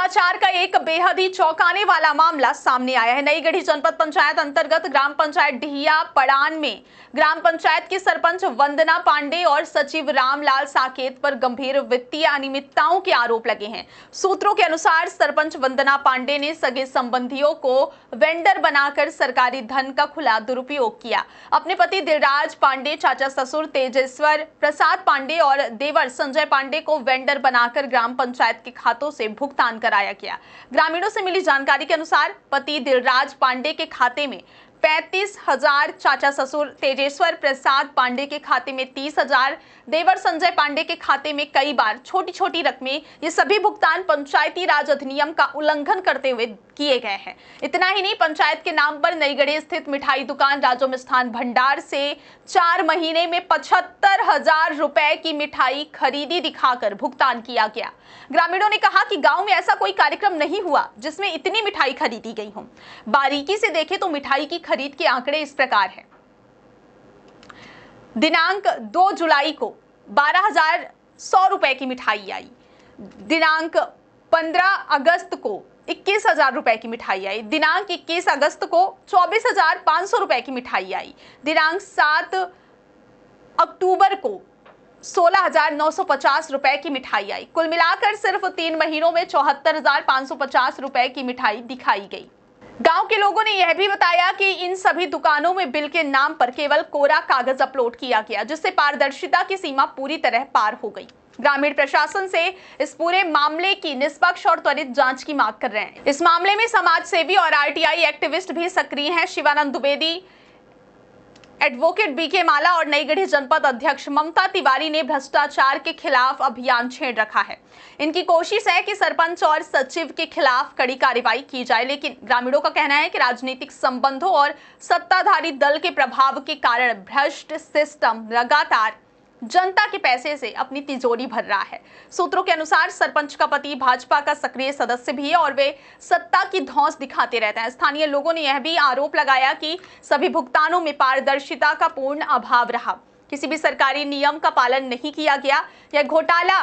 भ्रष्टाचार का एक बेहद ही चौंकाने वाला मामला सामने आया है। नई गढ़ी जनपद पंचायत अंतर्गत ग्राम पंचायत डिहिया पड़ान में ग्राम पंचायत की सरपंच वंदना पांडे और सचिव रामलाल साकेत पर गंभीर वित्तीय अनियमितताओं के आरोप लगे हैं। सूत्रों के अनुसार सरपंच वंदना पांडे ने सगे संबंधियों को वेंडर बनाकर सरकारी धन का खुला दुरुपयोग किया। अपने पति दिलराज पांडे, चाचा ससुर तेजेश्वर प्रसाद पांडे और देवर संजय पांडे को वेंडर बनाकर ग्राम पंचायत के खातों से भुगतान कराया गया। ग्रामीणों से मिली जानकारी के अनुसार पति दिलराज पांडे के खाते में 35,000, चाचा ससुर तेजेश्वर प्रसाद पांडे के खाते में 30,000, देवर संजय पांडे के खाते में कई बार छोटी छोटी रकमें, ये सभी भुगतान पंचायती राज अधिनियम का उल्लंघन करते हुए किए गए हैं। इतना ही नहीं, पंचायत के नाम पर नई गढ़ी स्थित मिठाई दुकान राजो मिष्ठान भंडार से 4 महीने में 75,000 रुपए की मिठाई खरीदी दिखाकर भुगतान किया गया। ग्रामीणों ने कहा कि गांव में ऐसा कोई कार्यक्रम नहीं हुआ जिसमें इतनी मिठाई खरीदी गई हो। बारीकी से देखें तो मिठाई की खरीद के आंकड़े इस प्रकार हैं। दिनांक 2 जुलाई को 12,100 रुपए की मिठाई आई। दिनांक 15 अगस्त को 21,000 रुपए की मिठाई आई। दिनांक 21 अगस्त को 24,500 रुपए की मिठाई आई। दिनांक 7 अक्टूबर को 16,950 रुपए की मिठाई आई। कुल मिलाकर सिर्फ 3 महीनों में 74,550 रुपए की मिठाई दिखाई गई। गांव के लोगों ने यह भी बताया कि इन सभी दुकानों में बिल के नाम पर केवल कोरा कागज अपलोड किया गया, जिससे पारदर्शिता की सीमा पूरी तरह पार हो गई। ग्रामीण प्रशासन से इस पूरे मामले की निष्पक्ष और त्वरित जांच की मांग कर रहे हैं। इस मामले में समाज सेवी और आरटीआई एक्टिविस्ट भी सक्रिय हैं। शिवानंद द्विवेदी, एडवोकेट बीके माला और नई गढ़ी जनपद अध्यक्ष ममता तिवारी ने भ्रष्टाचार के खिलाफ अभियान छेड़ रखा है। इनकी कोशिश है कि सरपंच और सचिव के खिलाफ कड़ी कार्रवाई की जाए, लेकिन ग्रामीणों का कहना है कि राजनीतिक संबंधों और सत्ताधारी दल के प्रभाव के कारण भ्रष्ट सिस्टम लगातार जनता के पैसे से अपनी तिजोरी भर रहा है। सूत्रों के अनुसार सरपंच का पति भाजपा का सक्रिय सदस्य भी है और वे सत्ता की धौंस दिखाते रहते हैं। स्थानीय लोगों ने यह भी आरोप लगाया कि सभी भुगतानों में पारदर्शिता का पूर्ण अभाव रहा, किसी भी सरकारी नियम का पालन नहीं किया गया। यह घोटाला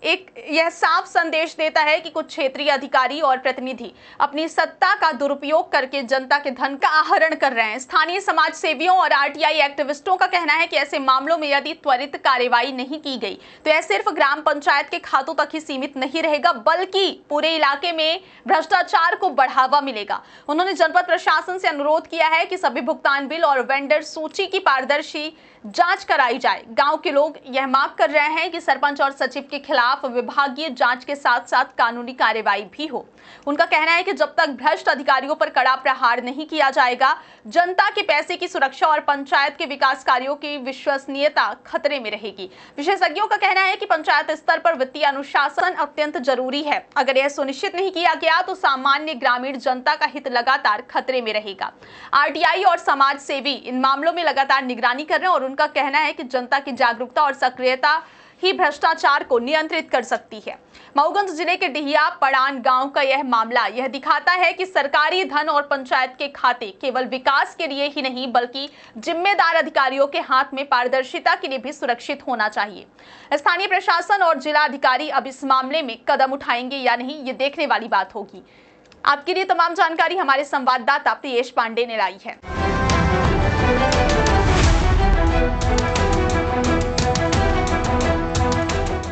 यह साफ संदेश देता है कि कुछ क्षेत्रीय अधिकारी और प्रतिनिधि अपनी सत्ता का दुरुपयोग करके जनता के धन का आहरण कर रहे हैं। स्थानीय समाज सेवियों और आरटीआई एक्टिविस्टों का कहना है कि ऐसे मामलों में यदि त्वरित कार्रवाई नहीं की गई तो यह सिर्फ ग्राम पंचायत के खातों तक ही सीमित नहीं रहेगा, बल्कि पूरे इलाके में भ्रष्टाचार को बढ़ावा मिलेगा। उन्होंने जनपद प्रशासन से अनुरोध किया है कि सभी भुगतान बिल और वेंडर सूची की पारदर्शी जांच कराई जाए। गांव के लोग यह मांग कर रहे हैं कि सरपंच और सचिव के खिलाफ विभागीय जांच के साथ साथ कानूनी कार्रवाई भी हो। उनका कहना है कि जब तक भ्रष्ट अधिकारियों पर कड़ा प्रहार नहीं किया जाएगा, जनता के पैसे की सुरक्षा और पंचायत के विकास कार्यों की विश्वसनीयता खतरे में रहेगी। विशेषज्ञों का कहना है कि पंचायत स्तर पर वित्तीय अनुशासन अत्यंत जरूरी है। अगर यह सुनिश्चित नहीं किया गया तो सामान्य ग्रामीण जनता का हित लगातार खतरे में रहेगा। आरटीआई और समाज सेवी इन मामलों में लगातार निगरानी कर रहे हैं और उनका कहना है कि जनता की जागरूकता और सक्रियता ही भ्रष्टाचार को नियंत्रित कर सकती है। मऊगंज जिले के डिहिया पड़ान गांव का यह मामला यह दिखाता है कि सरकारी धन और पंचायत के खाते केवल विकास के लिए ही नहीं, बल्कि जिम्मेदार अधिकारियों के हाथ में पारदर्शिता के लिए भी सुरक्षित होना चाहिए। स्थानीय प्रशासन और जिला अधिकारी अब इस मामले में कदम उठाएंगे या नहीं, ये देखने वाली बात होगी। आपके लिए तमाम जानकारी हमारे संवाददाता प्रियेश पांडे ने लाई है।